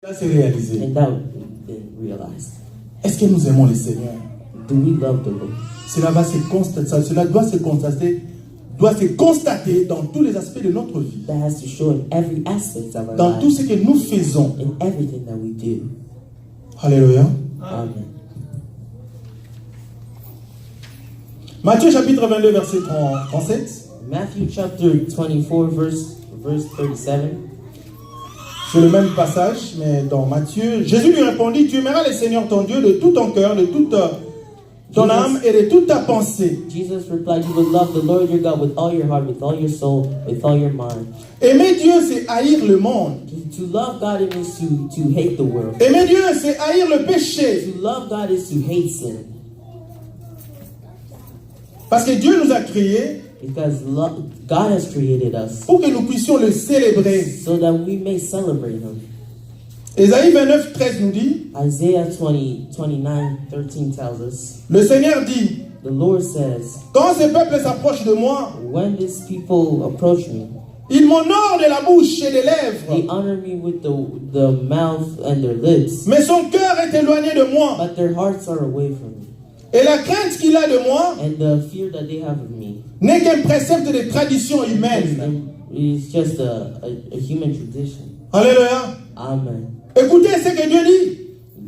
Ça s'est réalisé. And that been realized. Est-ce que nous aimons le Seigneur? Do we love the Lord? Cela doit se constater dans tous les aspects de notre vie. That has to show in every aspect of our Dans tout lives. ce que nous faisons. In everything that we do. Alléluia. Amen. Matthieu chapitre 22 verset 37. Matthew chapter 24 verse 37. C'est le même passage, mais dans Matthieu, Jésus lui répondit: tu aimeras le Seigneur ton Dieu de tout ton cœur, de toute ton âme et de toute ta pensée. Jesus replied, you will love the Lord your God with all your heart, with all your soul, with all your mind. Aimer Dieu, c'est haïr le monde. To love God, it means to hate the world. Aimer Dieu, c'est haïr le péché. To love God is to hate sin. Parce que Dieu nous a créés Because God has created us pour que nous puissions le célébrer. so that we may celebrate Him. Ésaïe 29, 13 nous dit, Isaiah 29:13 tells us, le Seigneur dit, the Lord says, quand ce peuple s'approche de moi, when these people approach me, ils m'honorent de la bouche et des they lèvres, honor me with the mouth and their lips, mais son cœur est éloigné de moi. but their hearts are away from me. Et la crainte qu'il a de moi And the fear that they have of me n'est qu'un précepte de tradition humaine. is just a human tradition. Alléluia. Amen. Écoutez ce que Dieu dit.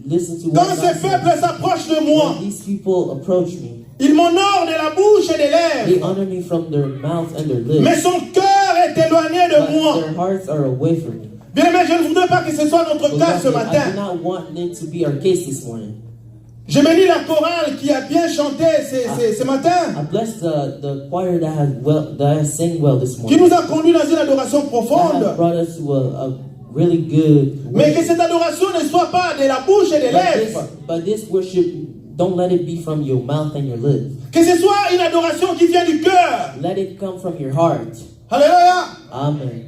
Listen to Quand what ce God peuple says. s'approche de moi, When these people approach me, ils m'honorent de la bouche et des they lèvres, honor me from their mouth and their mais lips, son cœur est éloigné de but moi. their hearts are away from me. Bien aimé, je ne voudrais pas que ce soit notre cas ce Beloved, I do matin. not want it to be our case this morning. Je bénis la chorale qui a bien chanté ce matin, I bless the choir that has sang well this qui morning. nous a conduits dans une adoration That has profonde. brought us to a really good Mais que worship. cette adoration ne soit pas de la bouche et des lèvres. But this worship, don't let it be from your mouth and your lips. Que ce soit une adoration qui vient du cœur. Let it come from your heart. Alléluia. Amen.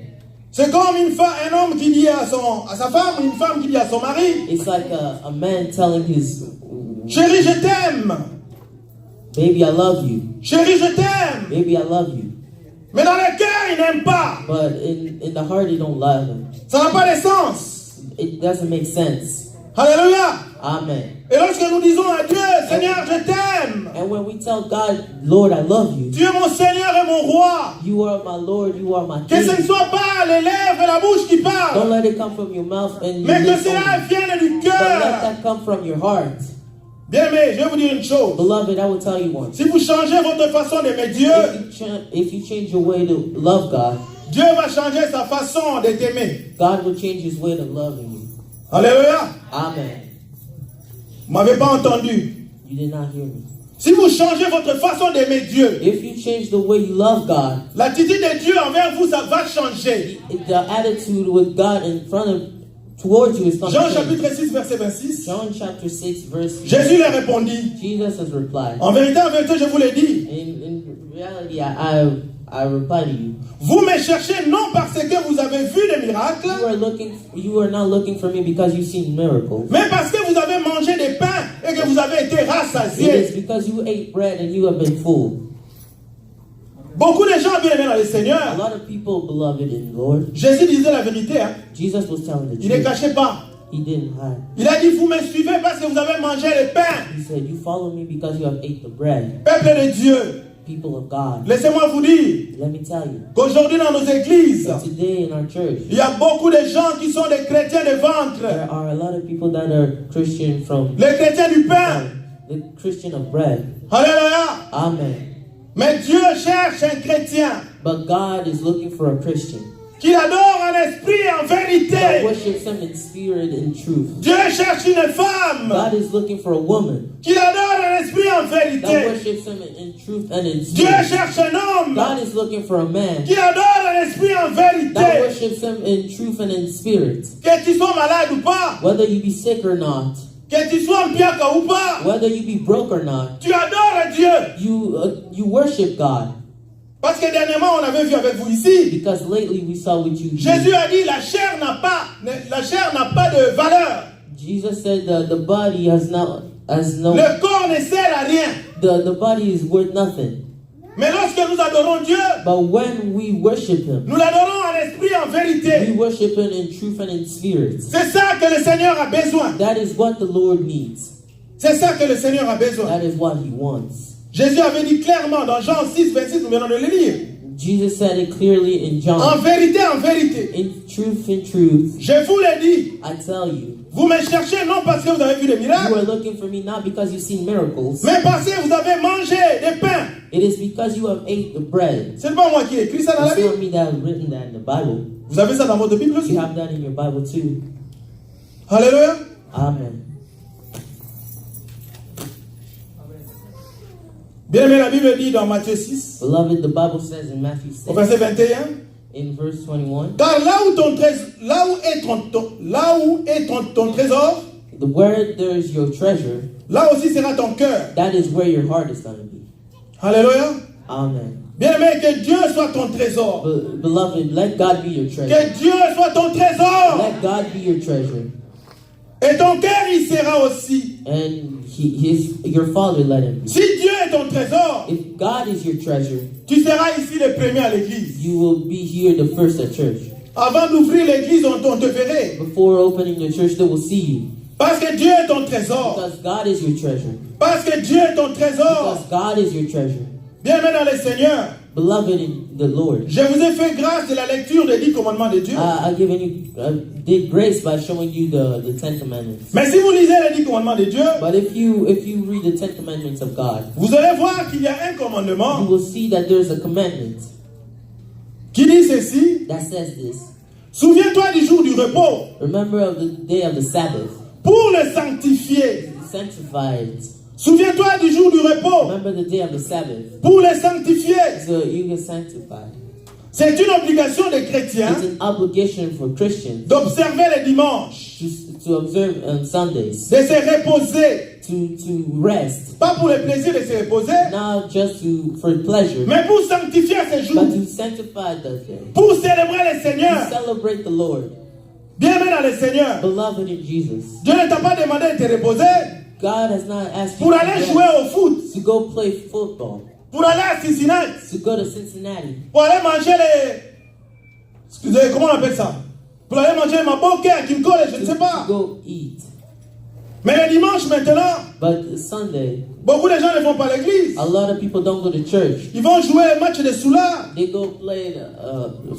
C'est comme un homme qui dit à sa femme, une femme qui dit à son mari, It's like a man telling his chérie, je t'aime. baby, I love you. Chérie, je t'aime. Baby, I love you. Mais dans le cœur, il n'aime pas. But in the heart, you don't love him. Ça n'a pas de sens. It doesn't make sense. Alléluia. Amen. Et lorsque nous disons à Dieu, Seigneur, je t'aime. And when we tell God, Lord, I love you. Tu es mon Seigneur et mon roi. You are my Lord, you are my Que ce ne King. soit pas les lèvres et la bouche qui Don't parlent, let it come from your mouth and your mais que lips cela only. vienne du But let cœur. that come from your heart. Bien aimé, je vais vous dire une chose. Beloved, I will tell you one. Si vous changez votre façon d'aimer Dieu, If you change your way to love God, Dieu va changer sa façon de t'aimer. God will change His way to loving you. Alléluia. Amen. Vous ne m'avez pas entendu. You did not hear me. Si vous changez votre façon d'aimer Dieu, If you change the way you love God, l'attitude de Dieu envers vous, ça va changer. the attitude with God towards you is going Jean to change. chapitre 6, verset 26. John chapter 6 verse. Jésus leur répondit, Jesus has replied. en vérité, je vous l'ai dit, In reality, I reply to you. vous me cherchez non parce que vous avez vu des miracles, You are not looking for me because you've seen miracles. mais parce que vous avez mangé des pains et que vous avez été It is rassasiés. because you ate bread and you have been full. Beaucoup de gens bien aimés dans le A Seigneur. lot of people, beloved in the Lord, Jésus disait la vérité, hein. Jesus was telling the Il ne truth. cachait pas. He didn't hide. Il a dit, vous me suivez parce que vous avez mangé les pains. He said, you follow me because you have ate the bread. Peuple de Dieu, People of God, laissez-moi vous dire let me tell you, qu'aujourd'hui dans nos églises, that today in our church, il y a beaucoup de gens qui sont des chrétiens de ventre, there are a lot of people that are Christian from les chrétiens du pain. the Christian of bread. Alléluia. Amen. Mais Dieu cherche un chrétien But God is looking for a Christian qui adore en esprit et en that vérité. worships Him in spirit and truth. Dieu cherche une femme God is looking for a woman qui adore en esprit et en that vérité. worships Him in truth and in Dieu spirit. cherche un homme God is looking for a man qui adore en esprit et en that vérité. worships Him in truth and in spirit. Que tu sois malade ou pas, Whether you be sick or not, que tu sois en piaka ou pas, whether you be broke or not, tu adores Dieu. you worship God. Parce que dernièrement, on avait vu avec vous ici, Because lately we saw with you, Jésus a dit la chair n'a pas de valeur. Jesus said the body has no Le corps ne sert à rien. the body is worth nothing. Mais lorsque nous adorons Dieu, But when we worship Him, nous l'adorons en esprit et en we vérité. worship Him in truth and in spirit. C'est ça que le Seigneur a besoin. That is what the Lord needs. C'est ça que le Seigneur a besoin. That is what He wants. Jésus avait dit clairement dans Jean 6, 26, nous venons de le lire. Jesus said it clearly in En John. vérité, en vérité. In truth, Je vous l'ai dit. I tell you, Vous me cherchez non parce que vous avez vu des you miracles, are looking for me not because you've seen miracles. mais parce que vous avez mangé des pains. It is because you have ate the bread. C'est pas moi qui ai écrit ça dans la It's not Bible. me that has written that in the Bible. Vous avez ça dans votre Bible aussi. You have that in your Bible too. Alléluia. Amen. Bien aimé, la Bible dit dans Matthieu 6, Beloved, the Bible says in Matthew au 6, verset 21, in verse 21, car là où est ton trésor, where there is your treasure, là aussi sera ton cœur. that is where your heart is going to be. Alléluia. Amen. Bien aimé, que Dieu soit ton trésor. Beloved, let God be your treasure. Que Dieu soit ton trésor. Let God be your treasure. Et ton cœur y sera aussi. And your Father let him be. Si Dieu est ton trésor, If God is your treasure, tu seras ici le premier à l'église. you will be here the first at church. Avant d'ouvrir l'église, on te verrait. Before opening the church, they will see you. Parce que Dieu est ton trésor. Because God is your treasure. Parce que Dieu est ton trésor. Because God is your treasure. Bien aimé dans le Seigneur, Beloved in the Lord, je vous ai fait grâce de la lecture des 10 commandements de Dieu. did grace by showing you the Ten Commandments. Mais si vous lisez les 10 commandements de Dieu, But if you read the Ten Commandments of God, vous allez voir qu'il y a un you commandement will see that there's a commandment qui dit ceci. that says this. Souviens-toi du jour du repos Remember of the day of the Sabbath. pour le sanctifier. Sanctify it. Souviens-toi du jour du repos Remember the day of the Sabbath. pour le sanctifier. So you can sanctify. C'est une obligation des chrétiens It's an obligation for Christians d'observer les dimanches, to observe on Sundays, de se reposer. to rest, Pas pour le plaisir de se reposer, not just for pleasure, mais pour sanctifier ces jours, but to sanctify that day, pour célébrer le to Seigneur. celebrate the Lord. Bien aimé dans le Seigneur, Beloved in Jesus, Dieu ne t'a pas demandé de te reposer God has not asked you pour aller jouer au foot, to go play football, pour aller à Cincinnati, to go to Cincinnati, pour aller manger les... Excusez, comment on appelle ça? Pour aller manger ma boquet à Kimco, je ne sais to pas. go eat. Mais le dimanche maintenant, But Sunday, beaucoup de gens ne vont pas à l'église. a lot of people don't go to church. Ils vont jouer le match de Soula. They go play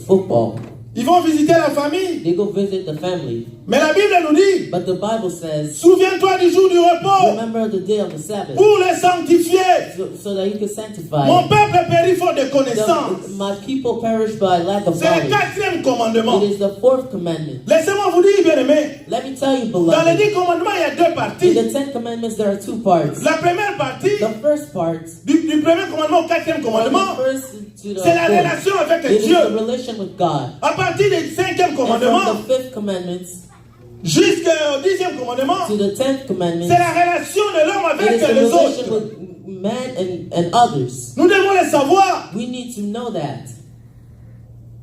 football. Ils vont visiter la famille. They go visit the family. Mais la Bible nous dit, But the Bible says, souviens-toi du jour du repos remember the day of the Sabbath, pour le sanctifier. so that you can sanctify Mon it. peuple périt faute de connaissance. My people perish by lack of C'est le knowledge. 4e commandement. It is the fourth commandment. Laissez-moi vous dire, bien aimé, Let me tell you, dans les beloved, 10 commandements, il y a 2 in parties. the Ten Commandments there are two parts. La première partie, The first part, du premier commandement au 4e from commandement, the first to the c'est la fourth, relation avec it is Dieu. the relation with God. À partir du 5e And commandement from the fifth commandment jusqu'au 10e commandement, to the 10th commandment, c'est la relation de l'homme it avec is the les relation autres. with man and others. Nous devons le savoir. We need to know that.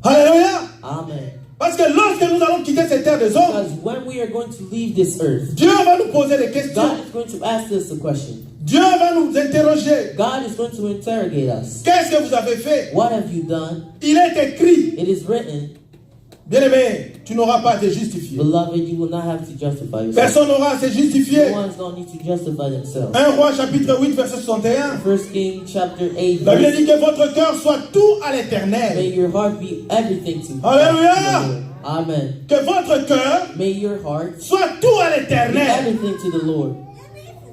Alléluia. Amen. Parce que lorsque nous allons quitter cette terre des hommes, Because when we are going to leave this earth, Dieu va nous poser des questions. God is going to ask us a question. Dieu va nous interroger. God is going to interrogate us. Qu'est-ce que vous avez fait? What have you done? Il est écrit. It is written, Bien-aimé, tu n'auras pas à te justifier. beloved, you will not have to justify yourself. Personne n'aura à se justifier. No one's don't need to justify themselves. 1 Roi chapitre 8 verset 61. First King chapter 8 La Bible verse, dit que votre cœur soit tout à may l'éternel. your heart be everything to Alléluia. the Lord. Amen. Que votre cœur May your heart soit tout à be l'éternel. everything to the Lord.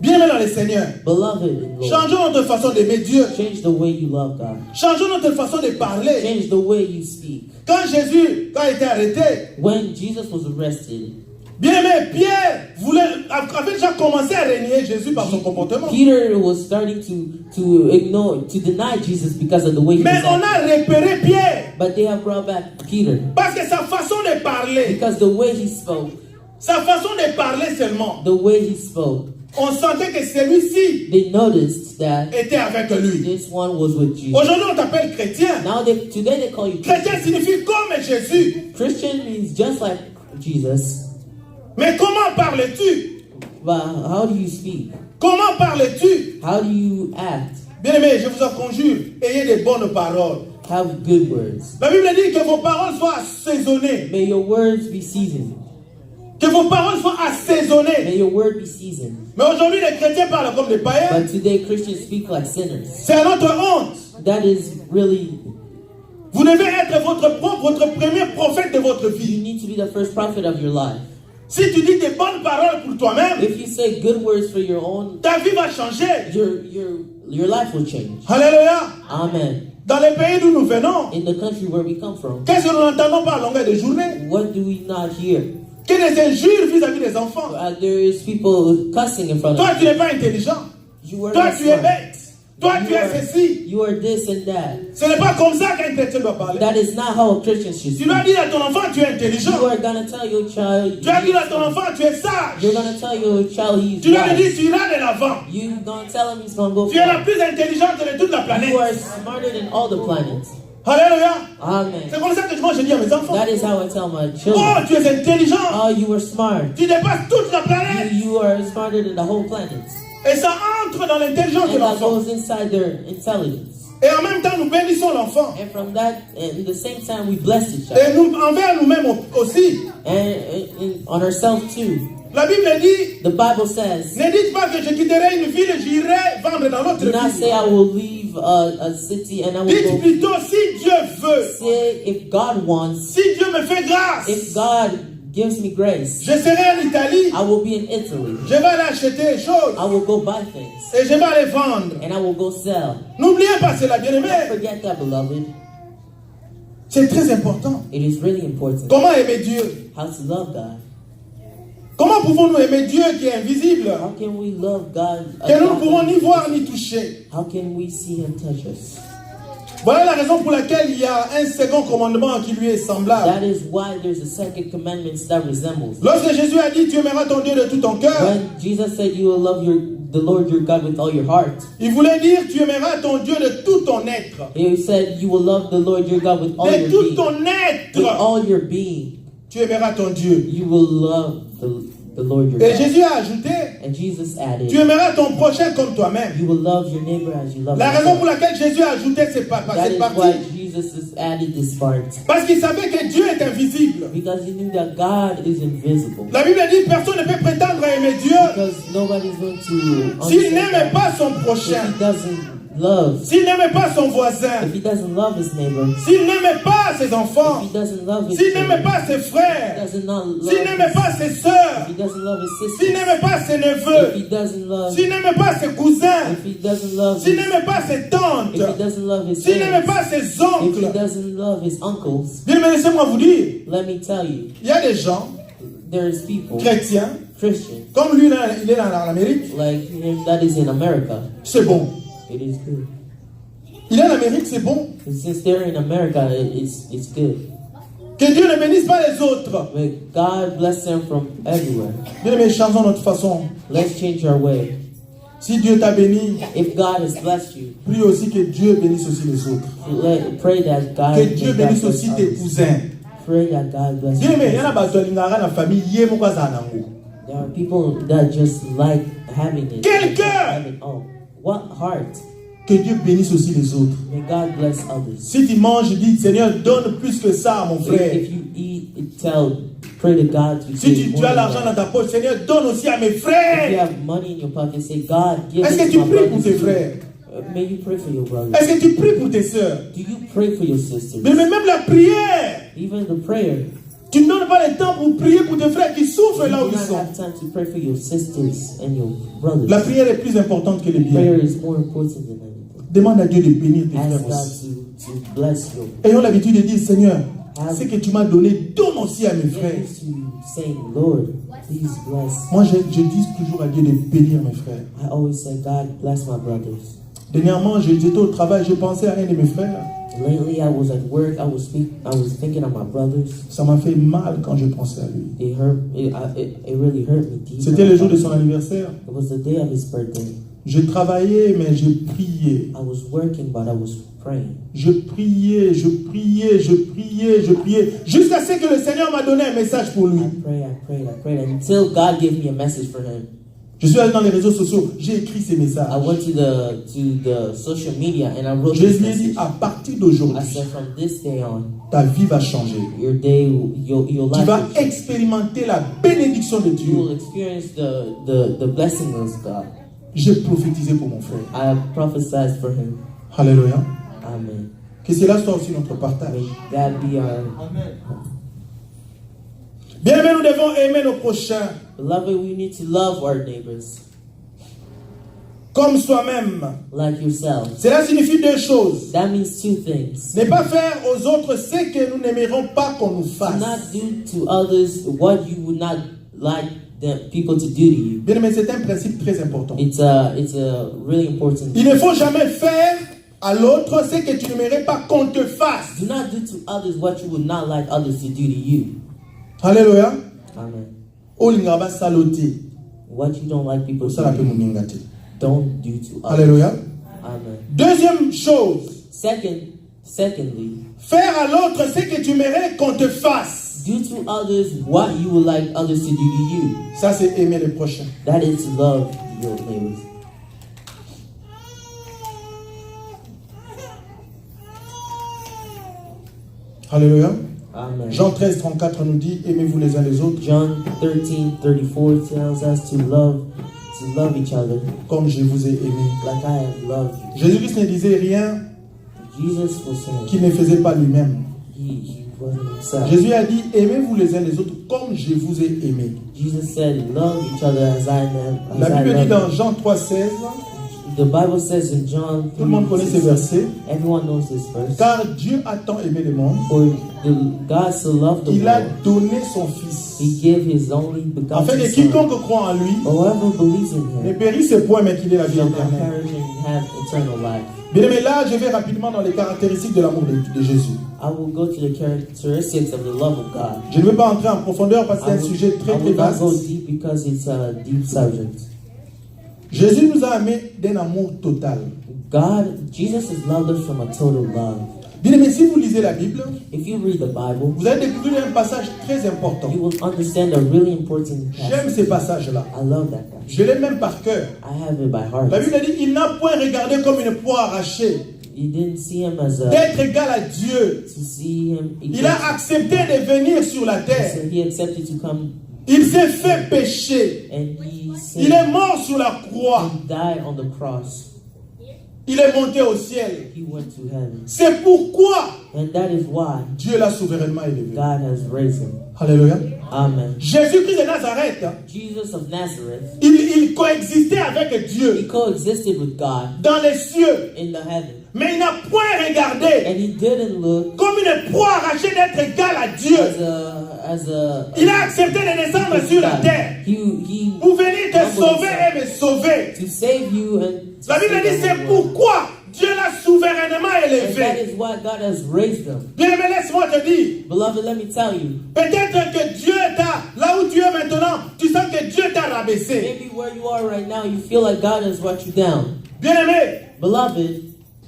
Bien-aimé dans le Seigneur. Beloved in Lord. Changeons notre façon d'aimer Dieu. Change the way you love God. Changeons notre façon de parler. Change the way you speak. Quand Jésus, quand il était arrêté, When Jesus was arrested, bien-aimé, Pierre avait déjà commencé à renier Jésus par son comportement. Peter was starting to ignore, to deny Jesus because of the way he Mais was on a acting. repéré Pierre But they have brought back Peter parce que sa façon de parler, because the way he spoke, seulement, the way he spoke, on sentait que celui-ci they noticed that était avec lui. this one was with Jesus. Aujourd'hui, on t'appelle chrétien. Now today they call you Chrétien Christian. signifie comme Jésus. Christian means just like Jesus. Mais comment parles-tu? But how do you speak? Comment parles-tu? How do you act? Bien-aimés, je vous en conjure, ayez des bonnes paroles. Have good words. La Bible dit que vos paroles soient assaisonnées. May your words be seasoned. Que vos paroles soient assaisonnées. May your word be seasoned. Mais aujourd'hui, les chrétiens parlent comme des païens. But today Christians speak like sinners. C'est notre honte. That is really, Vous devez être votre premier prophète de votre you vie. need to be the first prophet of your life. Si tu dis des bonnes paroles pour toi-même, If you say good words for your own, ta vie va changer. your life will change. Alléluia. Amen. Dans les pays d'où nous venons, In the country where we come from, qu'est-ce que nous n'entendons pas à longueur de journée? what do we not hear? Que des injures vis-à-vis des enfants. There is people cussing in front Toi, of tu you. n'es pas intelligent. You are Toi, not tu es smart. bête. Toi, tu es ceci. You are this and that. Ce n'est pas comme ça qu'un chrétien doit parler. That is not how a Christian should Tu speak. dois dire à ton enfant, tu es intelligent. You are gonna tell your child. Tu dois dire à ton enfant, tu es sage. You're gonna tell your child he's Tu dois lui dire, wise. tu iras de l'avant. You gonna tell him he's gonna go Tu es la far. plus intelligente de toute la planète. You are smarter than all the planets. Alléluia. Amen. C'est comme ça que moi je dis à mes enfants. That is how I tell my Oh, children. tu es intelligent. Oh, you are smart. Tu dépasses toute la planète. You are smarter than the whole planet. Et ça entre dans l'intelligence de And that l'enfant. goes inside their intelligence. Et en même temps, nous bénissons l'enfant. And from that, at the same time, we bless each Et other. nous, envers nous-mêmes aussi. And on ourselves too. La Bible dit, The Bible says, ne dites pas que je quitterai une ville et j'irai vendre dans l'autre do not say ville. I will leave a city and I will Dites go. plutôt, si Dieu veut, Say if God wants, si Dieu me fait grâce, if God gives me grace, je serai en Italie, I will be in Italy. je vais aller acheter des choses I will go buy things et je vais aller vendre. and I will go sell. N'oubliez pas cela, Don't bien-aimé. forget that, beloved. C'est très important. It is really important Comment aimer Dieu? how to love God. Comment pouvons-nous aimer Dieu qui est invisible, How can we love God? que nous ne pouvons ni voir ni toucher? How can we see Him touch us? Voilà la raison pour laquelle il y a un second commandement qui lui est semblable. That is why there's a second commandment that resembles. Lorsque Jésus a dit, tu aimeras ton Dieu de tout ton cœur, When Jesus said you will love the Lord your God with all your heart, il voulait dire, tu aimeras ton Dieu de tout ton être. He said you will love the Lord your God with all De your tout being. ton With être, all your being, tu aimeras ton Dieu. you will love the Lord your Et God. Jésus a ajouté, And Jesus tu added, aimeras ton prochain comme toi-même. you will love your neighbor as you love La raison pour yourself. laquelle Jésus a ajouté cette That cette is why partie, Jesus has added this part. parce qu'il savait que Dieu est invisible. Because he knew that God is invisible. La Bible dit, personne ne peut prétendre à aimer Dieu Because nobody's going to s'il n'aime understand pas son if prochain, he doesn't love, s'il n'aime pas son voisin, if he doesn't love his neighbor, s'il n'aime pas ses if enfants, he doesn't love his s'il n'aime children, pas ses if frères, he doesn't not love s'il n'aime his, pas ses sœurs, if he doesn't love his s'il sisters, n'aime pas ses if neveux, he doesn't love, s'il n'aime pas ses cousins, if he doesn't love s'il his, n'aime pas ses tantes, if he doesn't love his s'il n'aime parents, pas ses if he oncles, doesn't love his uncles, bien, mais laissez-moi vous dire, let me tell you, il y a des gens there's people, chrétiens, Christians, comme lui, là, il est dans l'Amérique, like him that is in America. c'est bon. It is good. Il est en Amérique, c'est bon. And since they're in America, it's good. Que Dieu ne bénisse pas les autres. But God bless them from everywhere. Bien, mais changeons notre façon. Let's change our way. Si Dieu t'a béni, If God has blessed you, prie aussi que Dieu bénisse aussi les autres. pray that God Que Dieu may bénisse bless aussi tes others. cousins. Pray that God bless Bien, mais il y you. en a bato lingara na famille yé moko azala nango. There are people that just like having it. Quel cœur! Having, oh, what heart? Que Dieu bénisse aussi les autres. May God bless others. Si tu manges, dis Seigneur, donne plus que ça à mon frère. If you eat, pray to God to Si give tu more as than l'argent that. dans ta poche, Seigneur, donne aussi à mes If you frères. have money in your pocket, say, God, give Est-ce it que to tu my pries pour brothers. tes frères? May you pray for your brothers. Est-ce que tu pries pour tes sœurs? Do you pray for your sisters? Mais même la prière. Even the prayer. Tu ne donnes pas le temps pour prier pour tes frères qui souffrent You là où do ils not sont. have time to pray for your sisters and your brothers. La prière est plus importante que les Prayer biens. is more important than anything. Demande à Dieu de bénir tes Ask frères God aussi. to bless you. Ayons l'habitude de dire, Seigneur, ce que tu m'as donné, donne aussi à mes Get frères. used to saying, Lord, please bless. Moi, je dis toujours à Dieu de bénir mes frères. I always say, God, bless my brothers. Dernièrement, j'étais au travail, je pensais à un de mes frères. Lately, I was at work. I was thinking of my brothers. Ça m'a fait mal quand je pensais à lui. It hurt. It really hurt me deep. C'était le jour de son anniversaire. It was the day of his birthday. Je travaillais, mais je priais. I was working, but I was praying. Je priais, jusqu'à ce que le Seigneur m'a donné un message pour lui. I prayed until God gave me a message for him. Je suis allé dans les réseaux sociaux, j'ai écrit ces messages. I went to the social media and I wrote Je this lui ai dit, message. à partir I d'aujourd'hui, said, from this day on, ta vie va changer. your Tu life vas will change. expérimenter la bénédiction de You Dieu. will experience the blessing of God. J'ai prophétisé pour mon frère. I have prophesied for him. Alléluia. Amen. Que cela soit aussi notre partage. May that be our... Bien aimé, nous devons aimer nos prochains Beloved, we need to love our neighbors comme soi-même. like yourselves. Cela signifie deux choses. That means two things. Ne pas faire aux autres ce que nous n'aimerons pas qu'on nous Do fasse. not do to others what you would not like people to do to you. Bien aimé, c'est un principe très important. It's a really important. Il ne faut jamais faire à l'autre ce que tu n'aimerais pas qu'on te fasse. Do not do to others what you would not like others to do to you. Alléluia. Amen. Olingaba saloti. What you don't like people to Ça la peut do, moningate. don't do to others. Alléluia. Amen. Deuxième chose, Secondly, faire à l'autre ce que tu aimerais qu'on te fasse. do to others what you would like others to do to you. Ça, c'est aimer les prochains. That is to love your neighbors. Alléluia. Amen. Jean 13, 34 nous dit, aimez-vous les uns les autres John 13:34 tells us to love each other comme je vous ai aimé. like I have loved you. Jésus-Christ ne disait rien Jesus was saying qu'il ne faisait pas lui-même. he wasn't himself. Jésus a dit, aimez-vous les uns les autres comme je vous ai aimé. Jesus said, "Love each other as I La Bible dit love dans Jean 3, 16, you." The Bible says in John tout le monde connaît ces 3:16, versets, everyone knows this verse. car Dieu a tant aimé le monde, For God so loved the il a world, donné son Fils, He gave His only afin begotten que Son. quiconque croit en lui Whoever believes in ne Him périsse point, mais qu'il ait la vie shall not éternelle. perish and have eternal life. Bien aimé, là, je vais rapidement dans les caractéristiques de l'amour de Jésus. I will go to the characteristics of the love of God. Je ne vais pas entrer en profondeur parce que c'est un sujet très I très will not vaste. go deep because it's a deep subject. Jésus nous a aimés d'un amour total. Jesus has loved us from a total love. Bien aimé, si vous lisez la Bible, If you read the Bible, vous allez découvrir un passage très important. you will understand a really important J'aime passage. ces passages-là. I love that passage. Je l'ai même par cœur. I have it by heart. La Bible dit, il n'a point regardé comme une proie arrachée, You didn't see him as a d'être égal à Dieu. to see him. Il a accepté de venir sur la terre. So he accepted to come Il s'est fait pécher. and he Il sinned. est mort sur la croix. He died on the cross. Il est monté au ciel. He went to heaven. C'est pourquoi And that is why Dieu l'a souverainement élevé. God has raised him. Alléluia. Amen. Jésus-Christ de Nazareth, Jesus of Nazareth, il coexistait avec he Dieu coexisted with God dans les cieux. in the heaven. Mais il n'a point regardé And he didn't look comme une proie arrachée d'être égal à Dieu. as a Il a accepté de descendre sur la terre he pour venir te sauver et me sauver. to save you and to La Bible save dit c'est the world. pourquoi Dieu l'a souverainement And that élevé. is why God has raised them. Bien aimé, laisse-moi te dire, Beloved, let me tell you, peut-être que Dieu t'a, là où tu es maintenant, tu sens que Dieu t'a rabaissé. maybe where you are right now, you feel like God has brought you down. Bien aimé, Beloved,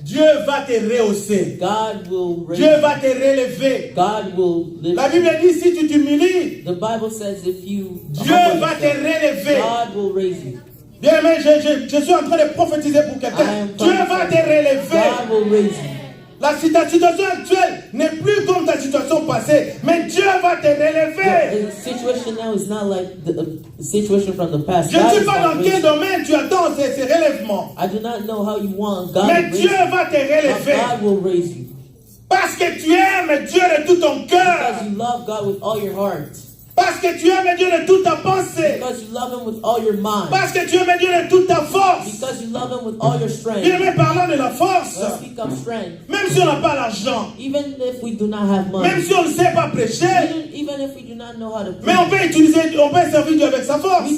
Dieu va te rehausser. God will raise Dieu you. va te relever. God will lift La Bible dit si tu t'humilies, The Bible says if you Dieu humble va te yourself, relever. God will raise you. Bien aimé, je suis en train de prophétiser pour I quelqu'un. am Dieu va te relever. God will raise you. Ta situation actuelle n'est plus comme ta situation passée, mais Dieu va te relever. The situation now is not like the situation from the past. Je ne God sais is pas not dans quel raising. domaine tu attends ces relèvements, I do not know how you want God mais to Dieu raise you, va te but relever. God will raise you. Parce que tu aimes Dieu de tout ton Because cœur. you love God with all your heart. Parce que tu aimes Dieu de toute ta pensée. Because you love Him with all your mind. Parce que tu aimes Dieu de toute ta force. Because you love Him with all your strength. Bien aimé, parlant de la force, Let's speak of strength. même si on n'a pas l'argent, Even if we do not have money. même si on ne sait pas prêcher, Even if we do not know how to mais preach. on peut servir Dieu avec sa force.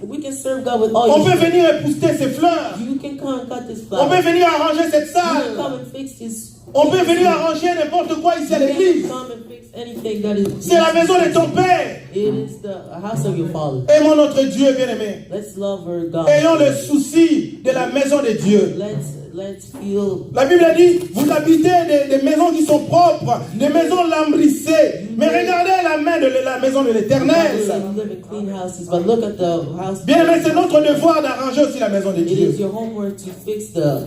We can serve God with all On your peut strength. venir épouster ses fleurs. You can come and cut this On flower. peut venir arranger cette You can salle. come and fix this. On peut venir arranger n'importe quoi ici à You can l'église. come and fix anything that is. C'est la maison de ton Père. It is the house of your Father. Aimons notre Dieu, bien-aimé. Let's love our God. Ayons le souci de la maison de Dieu. Let's feel. La Bible dit, vous habitez des maisons qui sont propres, des maisons lambrissées. Mais regardez la main de la maison de l'Éternel. You live in clean houses, but look at the house. Bien aimé, c'est notre devoir d'arranger aussi la maison de It is Dieu. your homework to fix the.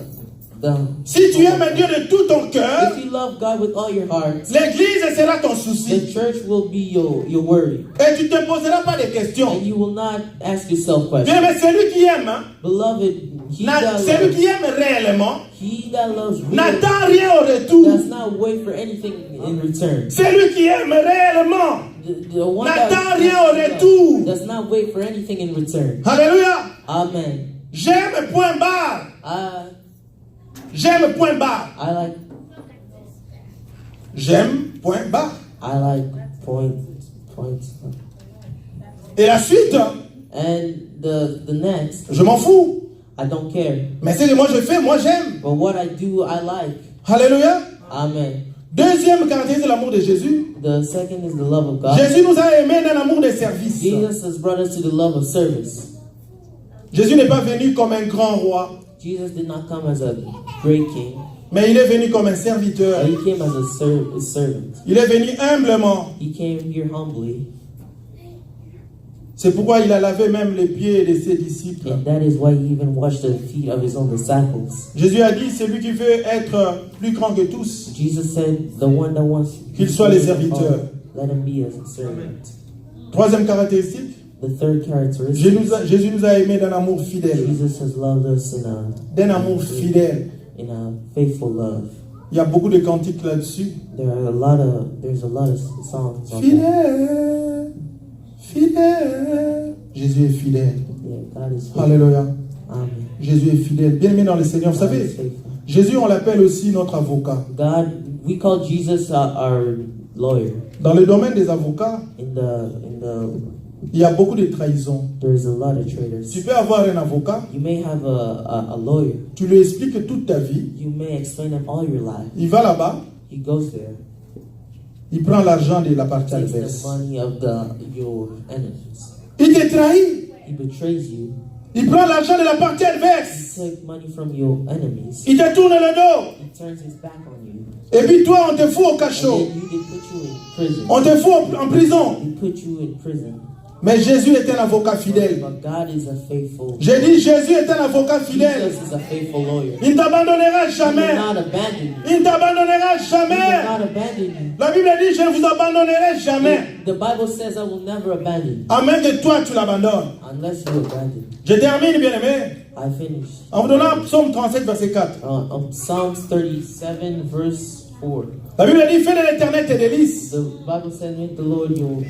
Si tu aimes Dieu de tout ton cœur, If you love God with all your heart, l'église sera ton the souci. church will be your worry, Et tu ne te poseras pas de questions. and you will not ask yourself Bien questions. aimé, celui qui aime, hein, Beloved, celui qui aime réellement, he that loves really n'attend rien au retour. does not wait for anything in return. Celui qui aime réellement, The one n'attend that rien au retour. does not wait for anything in return. Alléluia. Amen. J'aime point barre. J'aime point barre. I like J'aime point barre. points. Et la suite, And the next, je m'en fous. I don't care. Mais ce que moi je fais, moi j'aime. But what I do, I like. Alléluia. Amen. Deuxième caractéristique de l'amour de Jésus. The second is the love of God. Jésus nous a aimés d'un amour de service. Jesus has brought us to the love of service. Jésus n'est pas venu comme un grand roi, Jesus did not come as a great king, mais il est venu comme un serviteur. but he came as a servant. Il est venu humblement. He came here humbly, C'est pourquoi il a lavé même les pieds de ses disciples. and that is why he even washed the feet of his own disciples. Jésus a dit, celui qui veut être plus grand que tous, Jesus said, the one that wants qu'il soit les serviteurs. let him be a servant. Troisième caractéristique, The third characteristic, Jésus nous a aimés d'un amour fidèle. Jesus has loved us D'un amour fidèle. in a faithful love. Il y a beaucoup de cantiques là-dessus. There's a lot of songs on that. Fidèle, fidèle. Jésus est fidèle. Yeah, God is faithful. Alléluia. Amen. Jésus est fidèle. Bien aimé dans le Seigneur. Vous God is savez, faithful. Jésus, on l'appelle aussi notre avocat. God, we call Jesus our lawyer. Dans le domaine des avocats, In the il y a beaucoup de trahisons. there's a lot of traitors. Tu peux avoir un avocat, You may have a lawyer. tu lui expliques toute ta vie. You may explain him all your life. Il va là-bas, He goes there, il prend l'argent de la partie takes the adverse. money of your enemies. Il te trahit. He betrays you. Il prend l'argent de la partie adverse. He takes money from your enemies. Il te tourne le dos. He turns his back on you. Et puis toi, on te fout au And cachot. then they put you in prison. On te fout en prison. He put you in prison. Mais Jésus est un avocat fidèle. But God is a faithful. J'ai dit, Jésus est un avocat fidèle. Jesus is a faithful lawyer. Il ne t'abandonnera He will jamais. not abandon you. Il ne t'abandonnera He will jamais. not abandon you. La Bible dit, je ne vous abandonnerai jamais. The Bible says, I will never abandon you À moins que toi, tu l'abandonnes. unless you abandon. Je termine, bien aimé, I finish. en vous donnant Psaume 37, verset 4. Psalms 37, verse 4. La Bible dit, fais de l'éternel tes délices. The Bible says, make the Lord your,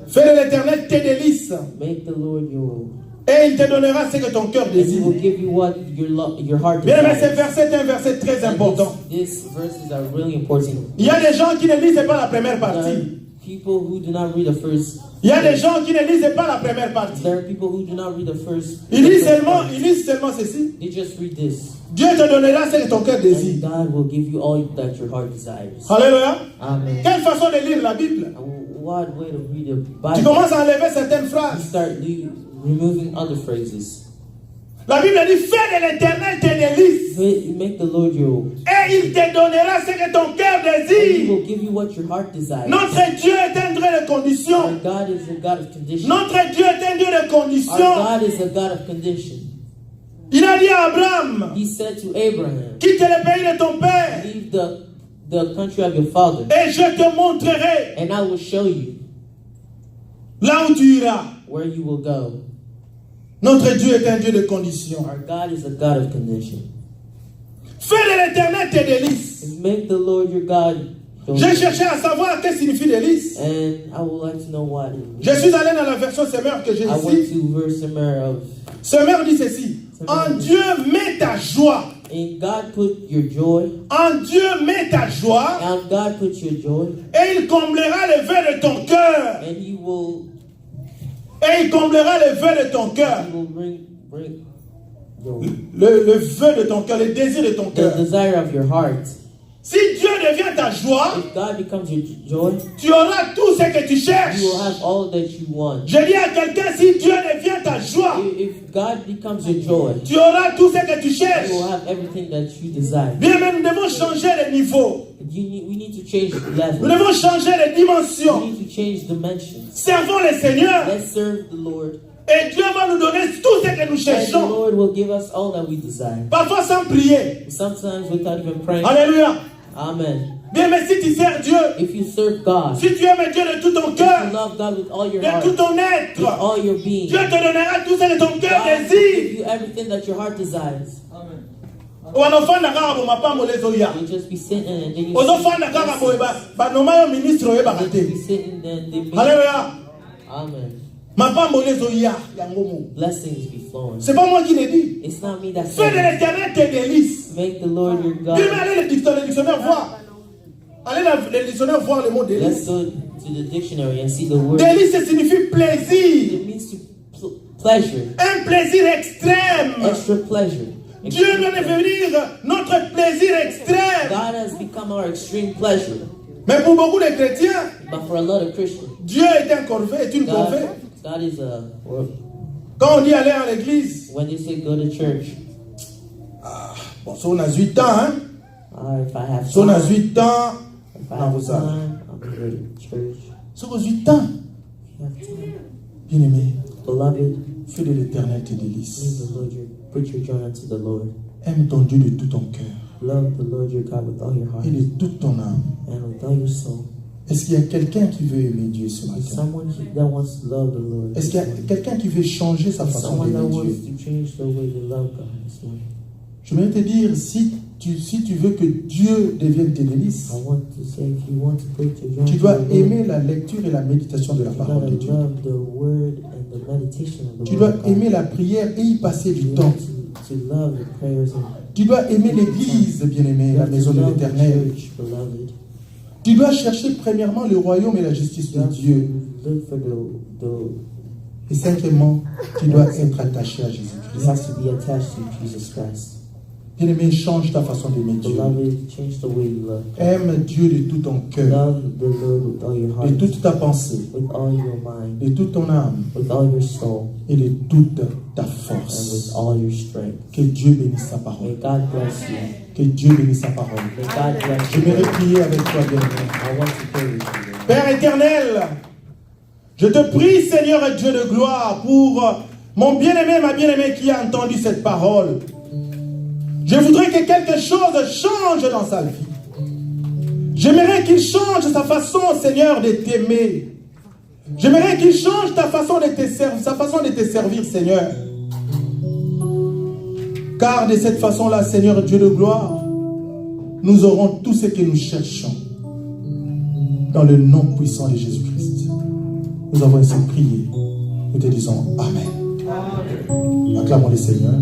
Fais de l'éternel tes délices. make the Lord your, Et il te donnera ce que ton cœur and He désire. will give you what your heart Bien aimé, ce desires. verset est un verset très And important. This verses are really important. Il y a des gens qui ne lisent pas la première There are partie. people who do not read the first. Il y a des gens qui ne lisent pas la première partie. There are people who do not read the first. Ils lisent seulement ceci. They just read this. Dieu te donnera ce que ton cœur And désire. God will give you all that your heart desires. Alléluia. Amen. Quelle façon de lire la Bible? What way to read the Tu Bible? commences à enlever certaines You phrases. start removing other phrases. La Bible dit, fais de l'éternel tes délices. Make the Lord your. Et il te donnera ce que ton cœur And He désire. will give you what your heart desires. Notre Dieu est un Dieu de Our conditions. God is a God of condition. Notre Dieu est un Dieu de Our conditions. God is a God of condition. Il a dit à Abraham, He said to Abraham, quitte le pays de ton père leave the country of your father, et je te montrerai and I will show you là où tu iras. where you will go. Notre Dieu est un Dieu de conditions. Our God is a God of condition. Fais de l'éternel tes délices. Make the Lord your God. your- J'ai cherché à savoir ce que signifie délices. And I would like to know what it Je means. suis allé dans la version Semeur que j'ai I went ici. to verse somewhere of, Semeur dit ceci. En Dieu met ta joie. and God put your joy, En Dieu met ta joie. and God put your joy, Et il comblera le vœu de ton cœur. and He will Et il comblera le vœu de ton cœur. bring your, Le vœu de ton cœur, le désir de ton the cœur. desire of your heart. Si Dieu devient ta joie, If God becomes your joy, tu auras tout ce que tu cherches. you will have all that you want. Je dis à quelqu'un, si Dieu devient ta joie, If God becomes your joy, tu auras tout ce que tu cherches. you will have everything that you desire. Bien, mais nous devons changer de niveau. we need to change Nous level. devons changer les We dimensions. need to change dimensions. Servons le Seigneur. Let's serve the Lord. Et Dieu va nous donner tout ce que nous And the cherchons. Lord will give us all that we desire. Parfois sans prier. Sometimes without even praying. Alléluia. Amen. Bien, mais si tu sers Dieu, If you serve God, si tu aimes Dieu de tout ton you cœur, love God with all your de heart, tout ton with être, all your being, Dieu te donnera tout ce que ton cœur God will désire. give you everything that your heart desires. Wanofanda kaka bo mapambo lezo ya. You'll just be sitting and then you Ozofanda kaka bo ba noma yo ministre oyeba be kate. sitting and they be, Alléluia. Amen. Mapambo lezo ya yango mo. Blessings be flowing. C'est pas moi qui l'ai dit. It's not me that Fais de said it. l'éternel tes délices. Make the Lord your Dis-le, God. allez le dictionnaire voir. Allez dans le dictionnaire voir le mot Let's délice. go to the dictionary and see the word. Délice ça signifie plaisir. It means to pleasure, Un plaisir extrême. extra pleasure. Dieu doit devenir notre plaisir extrême. God has become our extreme pleasure. Mais pour beaucoup de chrétiens, But for a lot of Christians, Dieu est un corvée, est une corvée. God is a, or Quand on dit aller à l'église, when they say go to church, bon, si on a 8 ans, hein? if I have Si on a time, 8 ans, if I non, have vous savez. time, I'm going to go to church. Si on a 8 ans, If you have time, bien aimé, beloved, fais de l'éternel tes leave délices. the Lord put your joy unto the Lord. Aime ton Dieu de tout ton cœur Love the Lord your God with all your heart et de toute ton âme. and with all your soul. Est-ce qu'il y a quelqu'un qui veut aimer Dieu ce Is matin? someone that wants to love the Lord? Est-ce qu'il y a quelqu'un qui veut changer sa Is façon someone that d'aimer wants Dieu? to change the way they love God this morning? Je voudrais te dire, si tu veux que Dieu devienne tes délices, I want to say, if you want to put your joy tu unto dois the Lord, aimer la lecture et la méditation de la you parole gotta de Dieu. love the word and the meditation of the Tu word dois of God. aimer la prière et y passer du You temps. have to love the prayers and Tu dois aimer l'église, bien-aimé, you la have maison to de love the l'Éternel. church, beloved. Tu dois chercher premièrement le royaume et la justice You de have Dieu. to look for the Et cinquièmement, tu dois être attaché à you Jésus-Christ. have to be attached to Jesus Christ. Bien-aimé, change ta façon d'aimer Dieu. Beloved, change the way you love. Aime Dieu de tout ton cœur, Love the Lord with all your de heart, toute ta pensée, with all your mind, de toute ton âme with all your soul, et de toute ta and with force. all your strength. Que Dieu bénisse sa May parole. God bless you. Que Dieu bénisse sa parole. May God bless you. J'aimerais prier avec toi, bien-aimé. I want to pray with you. Père éternel, je te prie, Seigneur et Dieu de gloire, pour mon bien-aimé, ma bien-aimée qui a entendu cette parole. Je voudrais que quelque chose change dans sa vie. J'aimerais qu'il change sa façon, Seigneur, de t'aimer. J'aimerais qu'il change ta façon de te servir, sa façon de te servir, Seigneur. Car de cette façon-là, Seigneur Dieu de gloire, nous aurons tout ce que nous cherchons. Dans le nom puissant de Jésus-Christ. Nous avons ainsi prié. Nous te disons Amen. Acclamons le Seigneur.